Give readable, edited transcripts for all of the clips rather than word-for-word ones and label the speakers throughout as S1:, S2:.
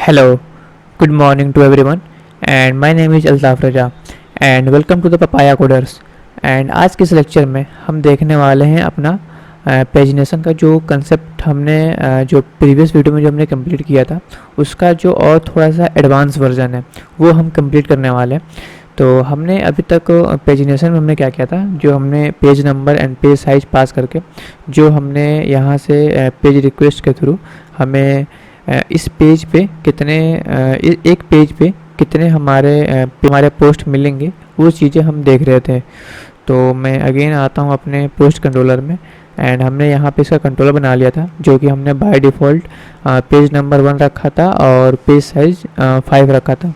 S1: Hello, good morning to everyone, and my name is Altaf Raja, and welcome to the Papaya Coders. And आज के इस lecture में हम देखने वाले हैं अपना पेजिनेशन का जो कंसेप्ट हमने जो प्रीवियस वीडियो में जो हमने कंप्लीट किया था उसका जो और थोड़ा सा एडवांस वर्जन है वो हम कंप्लीट करने वाले हैं। तो हमने अभी तक पेजिनेशन में हमने क्या किया था, जो हमने page number and page size pass करके जो हमने यहाँ से पेज रिक्वेस्ट के थ्रू हमें इस पेज पे कितने एक पेज पे कितने हमारे पोस्ट मिलेंगे वो चीज़ें हम देख रहे थे। तो मैं अगेन आता हूँ अपने पोस्ट कंट्रोलर में एंड हमने यहाँ पे इसका कंट्रोलर बना लिया था जो कि हमने बाय डिफ़ॉल्ट पेज नंबर 1 रखा था और पेज साइज 5 रखा था।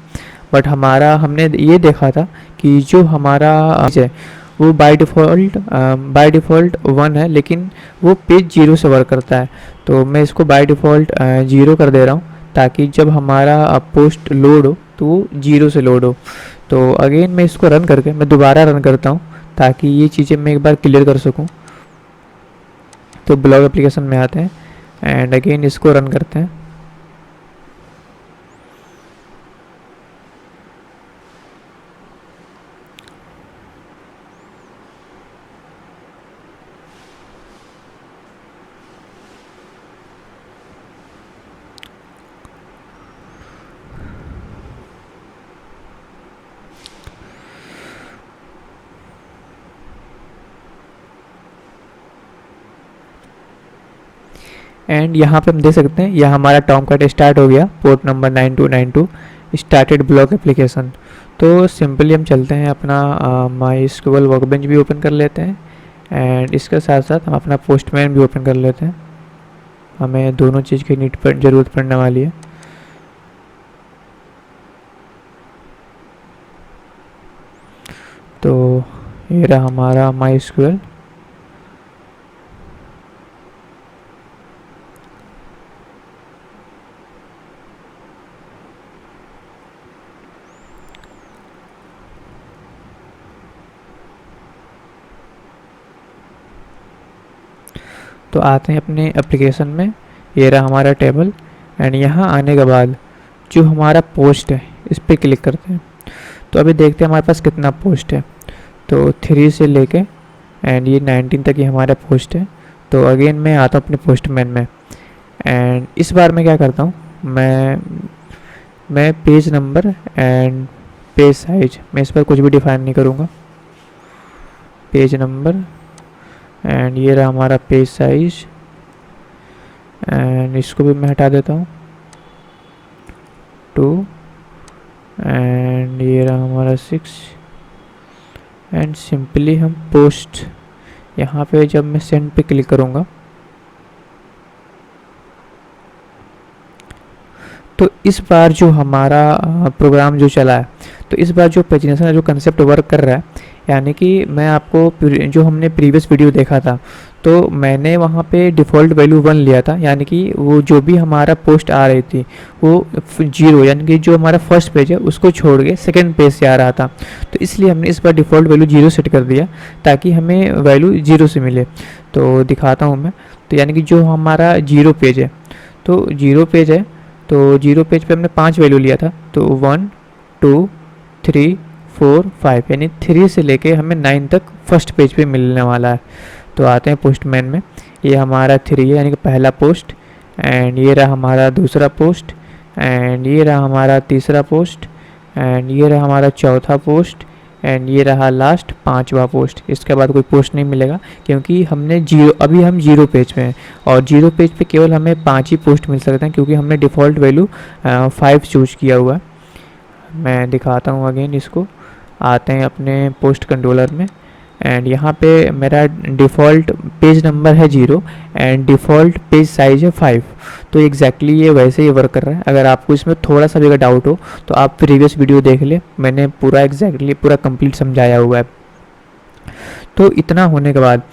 S1: बट हमने ये देखा था कि जो हमारा है वो बाय डिफ़ॉल्ट 1 है, लेकिन वो पेज 0 से वर्क करता है। तो मैं इसको बाय डिफ़ॉल्ट 0 कर दे रहा हूँ ताकि जब हमारा पोस्ट लोड हो तो वो 0 से लोड हो। तो अगेन मैं इसको रन करके मैं दोबारा रन करता हूँ ताकि ये चीज़ें मैं एक बार क्लियर कर सकूँ। तो ब्लॉग एप्लीकेशन में आते हैं एंड अगेन इसको रन करते हैं। एंड यहाँ पे हम देख सकते हैं यह हमारा टॉम कट स्टार्ट हो गया, port number 9292 started block application. तो सिंपली हम चलते हैं अपना माई एसक्यूएल वर्कबेंच भी ओपन कर लेते हैं एंड इसके साथ साथ हम अपना पोस्टमैन भी ओपन कर लेते हैं। हमें दोनों चीज़ की ज़रूरत पड़ने वाली है। तो ये रहा हमारा माई एसक्यूएल। तो आते हैं अपने एप्लीकेशन में, ये रहा हमारा टेबल एंड यहाँ आने के बाद जो हमारा पोस्ट है इस पर क्लिक करते हैं। तो अभी देखते हैं हमारे पास कितना पोस्ट है। तो 3 से लेके एंड ये 19 तक ही हमारा पोस्ट है। तो अगेन मैं आता हूँ अपने पोस्टमैन में एंड इस बार मैं क्या करता हूँ, मैं page number and page size मैं इस पर कुछ भी डिफाइन नहीं करूँगा। पेज नंबर एंड ये रहा हमारा पेज साइज एंड इसको भी मैं हटा देता हूँ 2 एंड ये रहा हमारा 6 एंड सिंपली हम पोस्ट यहाँ पे जब मैं सेंड पे क्लिक करूँगा तो इस बार जो हमारा प्रोग्राम जो चला है, तो इस बार जो पेजिनेशन का जो कंसेप्ट वर्क कर रहा है, यानी कि मैं आपको जो हमने प्रीवियस वीडियो देखा था तो मैंने वहाँ पे डिफ़ॉल्ट वैल्यू 1 लिया था, यानी कि वो जो भी हमारा पोस्ट आ रही थी वो 0, यानी कि जो हमारा फर्स्ट पेज है उसको छोड़ के सेकेंड पेज से आ रहा था। तो इसलिए हमने इस बार डिफ़ॉल्ट वैल्यू 0 सेट कर दिया ताकि हमें वैल्यू 0 से मिले। तो दिखाता हूँ मैं। तो यानी कि जो हमारा 0 पेज है, तो 0 पेज है, तो 0 पेज पे हमने 5 वैल्यू लिया था। तो 1 2 3 4 5 यानी 3 से लेके हमें 9 तक फर्स्ट पेज पे मिलने वाला है। तो आते हैं पोस्टमैन में, ये हमारा 3 है यानी कि पहला पोस्ट एंड ये रहा हमारा दूसरा पोस्ट एंड ये रहा हमारा तीसरा पोस्ट एंड ये रहा हमारा चौथा पोस्ट एंड ये रहा लास्ट 5वां पोस्ट। इसके बाद कोई पोस्ट नहीं मिलेगा क्योंकि अभी हम 0 पेज पे हैं और 0 पेज पे केवल हमें 5 ही पोस्ट मिल सकते हैं क्योंकि हमने डिफ़ॉल्ट वैल्यू 5 चूज किया हुआ है। मैं दिखाता हूँ अगेन इसको। आते हैं अपने पोस्ट कंट्रोलर में एंड यहाँ पे मेरा डिफ़ॉल्ट पेज नंबर है 0 एंड डिफ़ॉल्ट पेज साइज है 5। तो एग्जैक्टली ये वैसे ही वर्क कर रहा है। अगर आपको इसमें थोड़ा सा भी डाउट हो तो आप प्रीवियस वीडियो देख ले, मैंने पूरा कंप्लीट समझाया हुआ है। तो इतना होने के बाद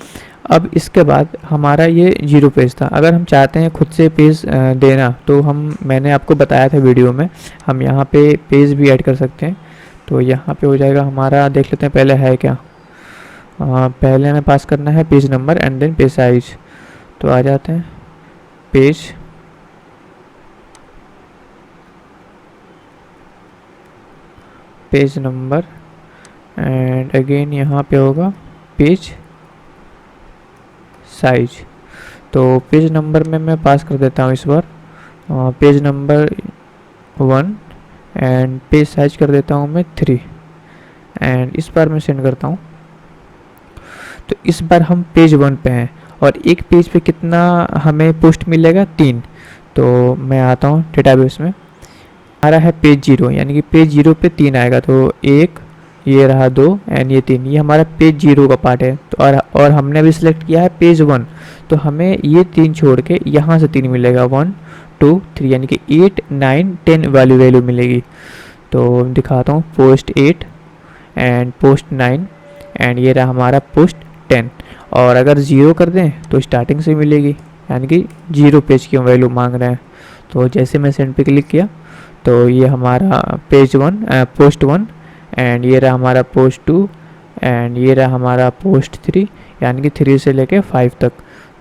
S1: अब इसके बाद हमारा ये 0 पेज था। अगर हम चाहते हैं खुद से पेज देना तो मैंने आपको बताया था वीडियो में, हम यहाँ पे पेज भी ऐड कर सकते हैं। तो यहाँ पे हो जाएगा हमारा, देख लेते हैं पहले है क्या। पहले हमें पास करना है page number and then page size. तो आ जाते हैं page page number and again यहाँ पे होगा पेज साइज। तो पेज नंबर में मैं पास कर देता हूँ इस बार page number 1 and page size कर देता हूँ मैं 3 एंड इस बार मैं सेंड करता हूँ। तो इस बार हम पेज 1 पे हैं और एक पेज पे कितना हमें पोस्ट मिलेगा 3। तो मैं आता हूँ डेटाबेस में, आ रहा है पेज 0 यानी कि पेज 0 पे 3 आएगा। तो 1 ये रहा 2 एंड ये 3, ये हमारा पेज 0 का पार्ट है। तो और हमने अभी सिलेक्ट किया है पेज 1, तो हमें ये 3 छोड़ के यहाँ से 3 मिलेगा 1 2 3 यानी कि 8 9 10 वैल्यू मिलेगी। तो दिखाता हूँ पोस्ट 8 एंड पोस्ट 9 एंड ये रहा हमारा पोस्ट 10। और अगर 0 कर दें तो स्टार्टिंग से मिलेगी यानी कि 0 पेज की वैल्यू मांग रहे हैं। तो जैसे मैं सेंड पे क्लिक किया तो ये हमारा पेज 1 पोस्ट 1 एंड ये रहा हमारा पोस्ट 2 एंड ये रहा हमारा पोस्ट 3 यानी कि 3 से लेके 5 तक।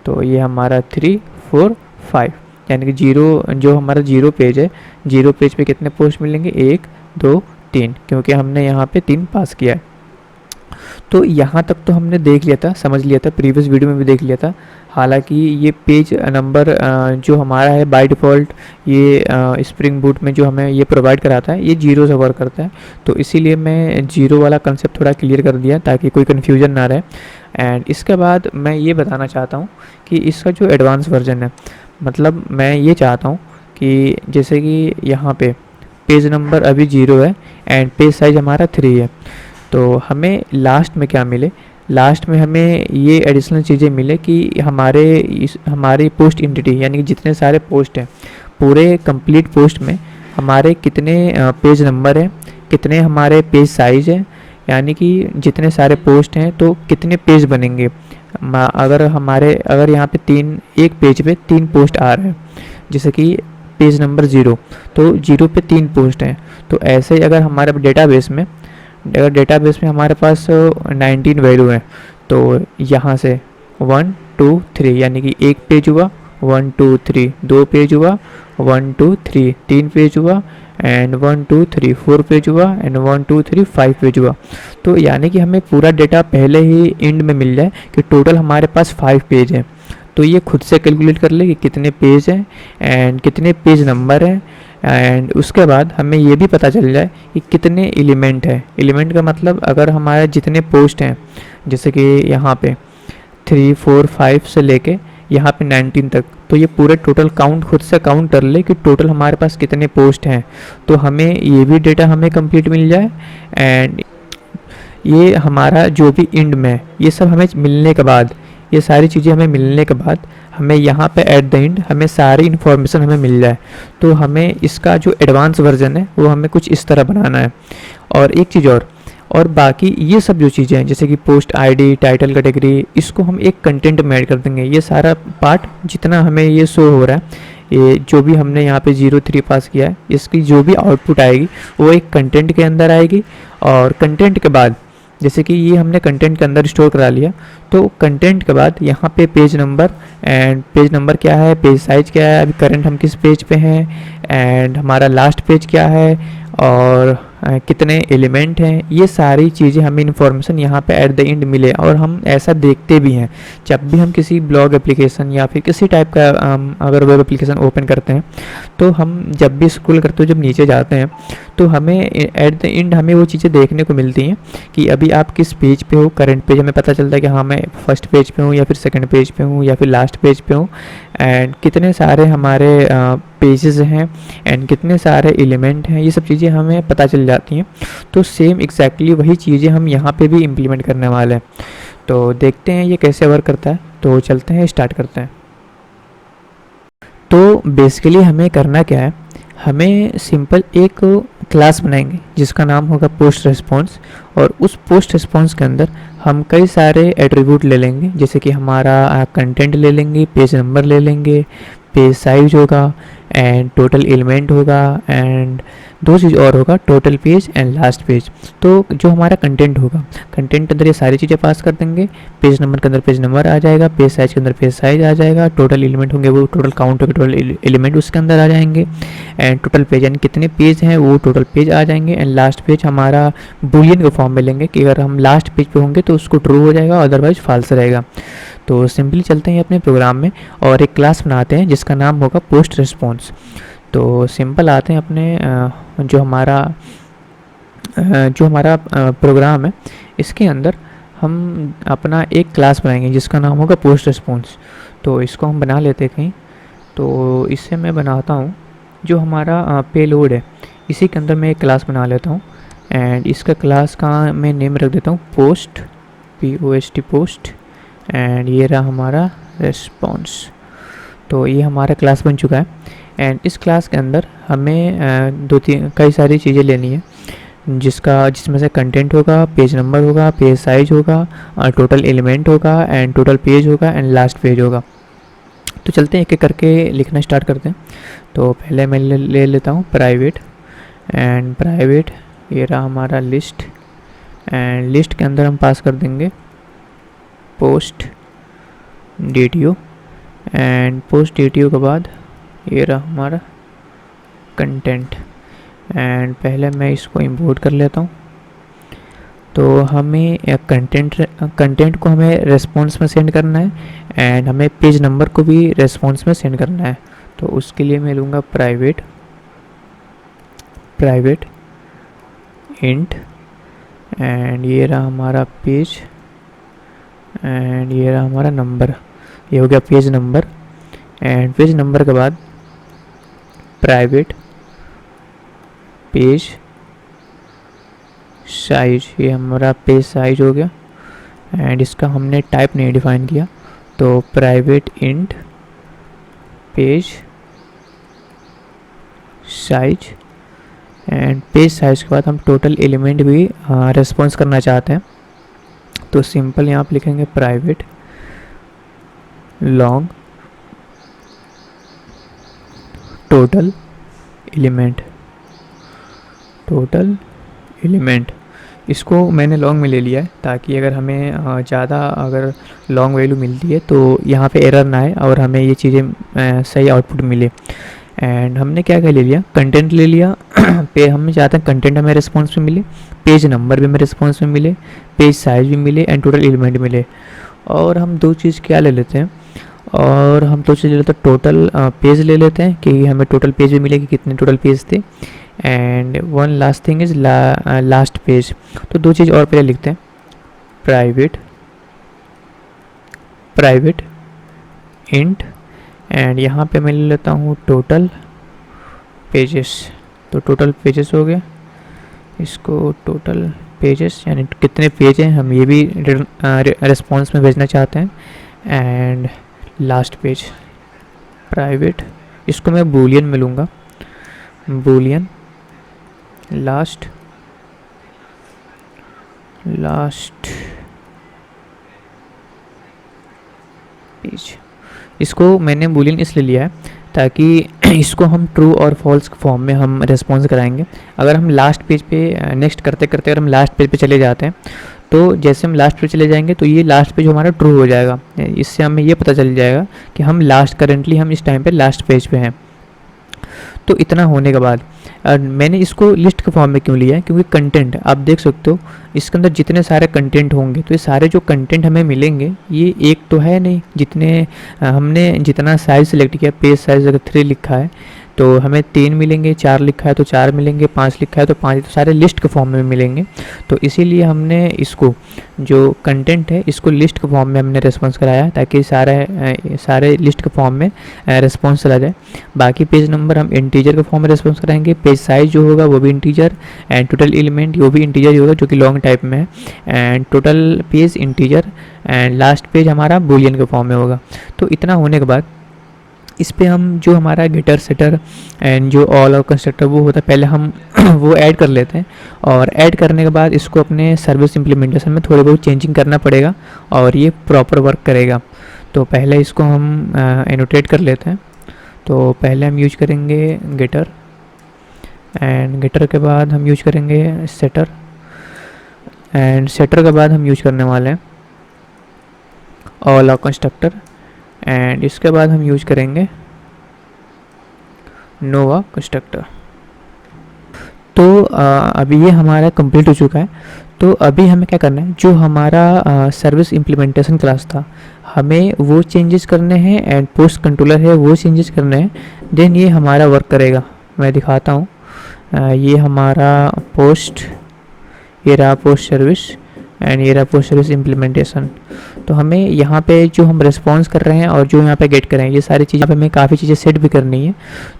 S1: तो ये हमारा 3 4 5 यानी कि 0 जो हमारा 0 पेज है, 0 पेज पे कितने पोस्ट मिलेंगे 1 2 3, क्योंकि हमने यहाँ पे 3 पास किया है। तो यहाँ तक तो हमने देख लिया था, समझ लिया था, प्रीवियस वीडियो में भी देख लिया था। हालांकि ये पेज नंबर जो हमारा है बाय डिफ़ॉल्ट ये स्प्रिंग बूट में जो हमें ये प्रोवाइड कराता है ये 0 से वर्क करता है। तो इसीलिए मैं 0 वाला कंसेप्ट थोड़ा क्लियर कर दिया ताकि कोई कन्फ्यूजन ना रहे। एंड इसके बाद मैं ये बताना चाहता हूँ कि इसका जो एडवांस वर्जन है, मतलब मैं ये चाहता हूँ कि जैसे कि यहाँ पे पेज नंबर अभी 0 है एंड पेज साइज हमारा 3 है। तो हमें लास्ट में क्या मिले, लास्ट में हमें ये एडिशनल चीज़ें मिले कि हमारे पोस्ट एंटिटी यानी कि जितने सारे पोस्ट हैं पूरे कंप्लीट पोस्ट में हमारे कितने पेज नंबर हैं, कितने हमारे पेज साइज है, यानी कि जितने सारे पोस्ट हैं तो कितने पेज बनेंगे। अगर यहाँ पे एक पेज पे 3 पोस्ट आ रहे हैं, जैसे कि पेज नंबर 0, तो 0 पे 3 पोस्ट हैं। तो ऐसे ही अगर हमारे डेटाबेस में हमारे पास 19 वैल्यू है, तो यहाँ से 1 2 3 यानी कि 1 पेज हुआ, 1 2 3 2 पेज हुआ, 1 2 3 3 पेज हुआ एंड 1 2 3 4 पेज हुआ एंड 1 2 3 5 पेज हुआ। तो यानी कि हमें पूरा डेटा पहले ही एंड में मिल जाए कि टोटल हमारे पास 5 पेज हैं। तो ये खुद से कैलकुलेट कर ले कि कितने पेज हैं एंड कितने पेज नंबर हैं एंड उसके बाद हमें ये भी पता चल जाए कि कितने एलिमेंट है। एलिमेंट का मतलब अगर हमारे जितने पोस्ट हैं, जैसे कि यहाँ पे 3 4 5 से लेके यहाँ पे 19 तक, तो ये पूरे टोटल काउंट खुद से काउंट कर ले कि टोटल हमारे पास कितने पोस्ट हैं। तो हमें ये भी डेटा हमें कंप्लीट मिल जाए एंड ये हमारा जो भी एंड में ये सब हमें मिलने के बाद, ये सारी चीज़ें हमें मिलने के बाद हमें यहाँ पे एट द एंड हमें सारी इन्फॉर्मेशन हमें मिल जाए। तो हमें इसका जो एडवांस वर्जन है वो हमें कुछ इस तरह बनाना है। और एक चीज़ और बाकी ये सब जो चीज़ें हैं जैसे कि पोस्ट आईडी, टाइटल, कैटेगरी, इसको हम एक कंटेंट में ऐड कर देंगे। ये सारा पार्ट जितना हमें ये शो हो रहा है, ये जो भी हमने यहाँ पे 0 3 पास किया है, इसकी जो भी आउटपुट आएगी वो एक कंटेंट के अंदर आएगी। और कंटेंट के बाद जैसे कि ये हमने कंटेंट के अंदर स्टोर करा लिया, तो कंटेंट के बाद यहाँ पे page number and page number क्या है, पेज साइज क्या है, अभी करंट हम किस पेज पे हैं एंड हमारा लास्ट पेज क्या है और कितने एलिमेंट हैं, ये सारी चीज़ें हमें इन्फॉर्मेशन यहाँ पे एट द एंड मिले। और हम ऐसा देखते भी हैं जब भी हम किसी ब्लॉग एप्लीकेशन या फिर किसी टाइप का अगर वेब एप्लीकेशन ओपन करते हैं, तो हम जब भी स्क्रॉल करते हो, जब नीचे जाते हैं, तो हमें एट द एंड हमें वो चीज़ें देखने को मिलती हैं कि अभी आप किस पेज पे हो। करंट पेज हमें पता चलता है कि हाँ मैं फर्स्ट पेज पे हूँ या फिर सेकंड पेज पे हूँ या फिर लास्ट पेज पे हूँ एंड कितने सारे हमारे पेजेस हैं एंड कितने सारे एलिमेंट हैं, ये सब चीज़ें हमें पता चल जाती हैं। तो सेम एग्जैक्टली वही चीज़ें हम यहाँ पे भी इम्प्लीमेंट करने वाले हैं। तो देखते हैं ये कैसे वर्क करता है। तो चलते हैं, स्टार्ट करते हैं। तो बेसिकली हमें करना क्या है, हमें सिंपल एक क्लास बनाएंगे जिसका नाम होगा पोस्ट रिस्पॉन्स। और उस पोस्ट रिस्पॉन्स के अंदर हम कई सारे एट्रीब्यूट ले लेंगे, जैसे कि हमारा कंटेंट ले लेंगे, पेज नंबर ले लेंगे, पेज साइज होगा एंड टोटल एलिमेंट होगा, एंड दो चीज़ और होगा, total page and last page. तो जो हमारा कंटेंट होगा, कंटेंट के अंदर ये सारी चीज़ें पास कर देंगे, पेज नंबर के अंदर पेज नंबर आ जाएगा, पेज साइज के अंदर पेज साइज आ जाएगा, टोटल एलिमेंट होंगे वो टोटल काउंट होगा, टोटल एलिमेंट उसके अंदर आ जाएंगे, एंड टोटल पेज यानी कितने पेज हैं वो टोटल पेज आ जाएंगे, एंड लास्ट पेज हमारा बूलियन के फॉर्म में लेंगे कि अगर हम लास्ट पेज पे होंगे तो उसको ट्रू हो जाएगा, अदरवाइज फॉल्स रहेगा। तो सिंपली चलते हैं अपने प्रोग्राम में और एक क्लास बनाते हैं जिसका नाम होगा पोस्ट रिस्पॉन्स। तो सिंपल आते हैं अपने जो हमारा प्रोग्राम है, इसके अंदर हम अपना एक क्लास बनाएंगे जिसका नाम होगा पोस्ट रिस्पॉन्स। तो इसको हम बना लेते हैं कहीं, तो इससे मैं बनाता हूँ जो हमारा पेलोड है, इसी के अंदर मैं एक क्लास बना लेता हूँ, एंड इसका क्लास का मैं नेम रख देता हूँ पोस्ट, POST पोस्ट, एंड ये रहा हमारा रिस्पॉन्स। तो ये हमारा क्लास बन चुका है, एंड इस क्लास के अंदर हमें कई सारी चीज़ें लेनी है, जिसमें से कंटेंट होगा, पेज नंबर होगा, पेज साइज होगा, टोटल एलिमेंट होगा, एंड टोटल पेज होगा, एंड लास्ट पेज होगा। तो चलते हैं एक एक करके लिखना स्टार्ट करते हैं। तो पहले मैं ले लेता हूँ प्राइवेट, एंड प्राइवेट ये रहा हमारा लिस्ट, एंड लिस्ट के अंदर हम पास कर देंगे post DTO, and post DTO के बाद ये रहा हमारा कंटेंट, एंड पहले मैं इसको इंपोर्ट कर लेता हूँ। तो हमें कंटेंट को हमें रेस्पॉन्स में सेंड करना है, एंड हमें पेज नंबर को भी रेस्पॉन्स में सेंड करना है। तो उसके लिए मैं लूँगा प्राइवेट इंट, एंड ये रहा हमारा पेज, एंड ये रहा हमारा नंबर, ये हो गया page number, and page number के बाद प्राइवेट पेज साइज, ये हमारा पेज साइज हो गया, एंड इसका हमने टाइप नहीं डिफाइन किया, तो private int page size, and page size के बाद हम टोटल एलिमेंट भी रेस्पॉन्स करना चाहते हैं। तो सिंपल यहाँ पे लिखेंगे प्राइवेट लॉन्ग टोटल एलिमेंट, इसको मैंने लॉन्ग में ले लिया है ताकि अगर हमें ज़्यादा अगर लॉन्ग वैल्यू मिलती है तो यहाँ पे एरर ना आए और हमें ये चीज़ें सही आउटपुट मिले। एंड हमने क्या क्या ले लिया, कंटेंट ले लिया पे हम चाहते हैं कंटेंट हमें रिस्पॉन्स में मिले, पेज नंबर भी हमें रिस्पॉन्स में मिले, पेज साइज भी मिले, एंड टोटल एलिमेंट मिले। और हम दो चीज़ क्या ले लेते हैं, और हम दो चीज़ ले लेते हैं, टोटल पेज ले लेते हैं कि हमें टोटल पेज भी मिले कि कितने टोटल पेज थे, and one last thing is last page. तो दो चीज़ और पहले लिखते हैं, प्राइवेट इंट, एंड यहाँ पे मैं ले लेता हूँ टोटल पेजेस। तो टोटल पेजेस हो गया, इसको टोटल पेजेस यानी कितने पेज हैं हम ये भी रिस्पॉन्स में भेजना चाहते हैं, एंड लास्ट पेज प्राइवेट, इसको मैं बूलियन में लूँगा, बूलियन लास्ट पेज। इसको मैंने बूलियन इसलिए लिया है ताकि इसको हम ट्रू और फॉल्स फॉर्म में हम रेस्पॉन्स कराएंगे। अगर हम लास्ट पेज पे नेक्स्ट करते करते अगर हम लास्ट पेज पे चले जाते हैं तो जैसे हम लास्ट पे चले जाएंगे तो ये लास्ट पेज हमारा ट्रू हो जाएगा, इससे हमें ये पता चल जाएगा कि हम करेंटली हम इस टाइम पे लास्ट पेज पे हैं। तो इतना होने के बाद मैंने इसको लिस्ट के फॉर्म में क्यों लिया है, क्योंकि कंटेंट आप देख सकते हो इसके अंदर जितने सारे कंटेंट होंगे तो ये सारे जो कंटेंट हमें मिलेंगे ये एक तो है नहीं, जितने हमने जितना साइज सेलेक्ट किया, पेज साइज अगर 3 लिखा है तो हमें 3 मिलेंगे, 4 लिखा है तो 4 मिलेंगे, 5 लिखा है तो 5, तो सारे लिस्ट के फॉर्म में मिलेंगे। तो इसीलिए हमने इसको जो कंटेंट है इसको लिस्ट के फॉर्म में हमने रेस्पॉन्स कराया ताकि सारे लिस्ट के फॉर्म में रेस्पॉन्स चला जाए। बाकी पेज नंबर हम इंटीजर के फॉर्म में रेस्पॉन्स कराएंगे, पेज साइज जो होगा वो भी इंटीजर, एंड टोटल एलिमेंट वो भी इंटीजर ही होगा जो कि लॉन्ग टाइप में है, and total page integer, and last page हमारा बूलियन के फॉर्म में होगा। तो इतना होने के बाद इस पे हम जो हमारा गेटर सेटर एंड जो ऑल और कंस्ट्रक्टर वो होता है पहले हम वो ऐड कर लेते हैं, और ऐड करने के बाद इसको अपने सर्विस इम्प्लीमेंटेशन में थोड़ी बहुत चेंजिंग करना पड़ेगा और ये प्रॉपर वर्क करेगा। तो पहले इसको हम एनोटेट कर लेते हैं। तो पहले हम यूज करेंगे गेटर, एंड गेटर के बाद हम यूज करेंगे सेटर, एंड सेटर के बाद हम यूज करने वाले हैं ऑल कंस्ट्रक्टर, एंड इसके बाद हम यूज करेंगे नोवा कंस्ट्रक्टर। तो अभी ये हमारा कंप्लीट हो चुका है। तो अभी हमें क्या करना है, जो हमारा सर्विस इम्प्लीमेंटेशन क्लास था हमें वो चेंजेस करने हैं, एंड पोस्ट कंट्रोलर है वो चेंजेस करने हैं, देन ये हमारा वर्क करेगा। मैं दिखाता हूँ, ये हमारा पोस्ट, ये रहा पोस्ट सर्विस, एंड ये रहा पोस्ट सर्विस इम्प्लीमेंटेशन। तो हमें यहाँ पे जो हम रिस्पॉन्स कर रहे हैं और जो यहाँ पे गेट कर रहे हैं, ये सारी चीज़ें हमें काफ़ी चीज़ें सेट भी करनी है।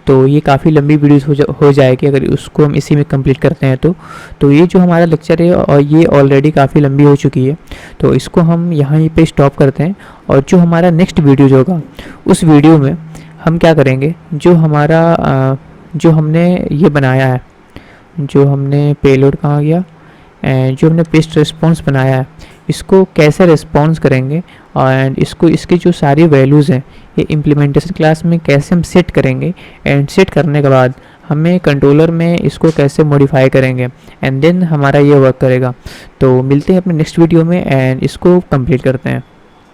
S1: तो ये काफ़ी लंबी वीडियोस हो जाएगी अगर उसको हम इसी में कंप्लीट करते हैं तो ये जो हमारा लेक्चर है और ये ऑलरेडी काफ़ी लंबी हो चुकी है, तो इसको हम यहाँ पे स्टॉप करते हैं। और जो हमारा नेक्स्ट वीडियो जो होगा उस वीडियो में हम क्या करेंगे, जो हमारा जो हमने ये बनाया है, जो हमने पेलोड कहाँ गया, एंड जो हमने पेस्ट रिस्पॉन्स बनाया है इसको कैसे रिस्पॉन्स करेंगे, एंड इसकी जो सारी वैल्यूज़ हैं ये इम्प्लीमेंटेशन क्लास में कैसे हम सेट करेंगे, एंड सेट करने के बाद हमें कंट्रोलर में इसको कैसे मॉडिफाई करेंगे, एंड देन हमारा ये वर्क करेगा। तो मिलते हैं अपने नेक्स्ट वीडियो में, एंड इसको कंप्लीट करते हैं।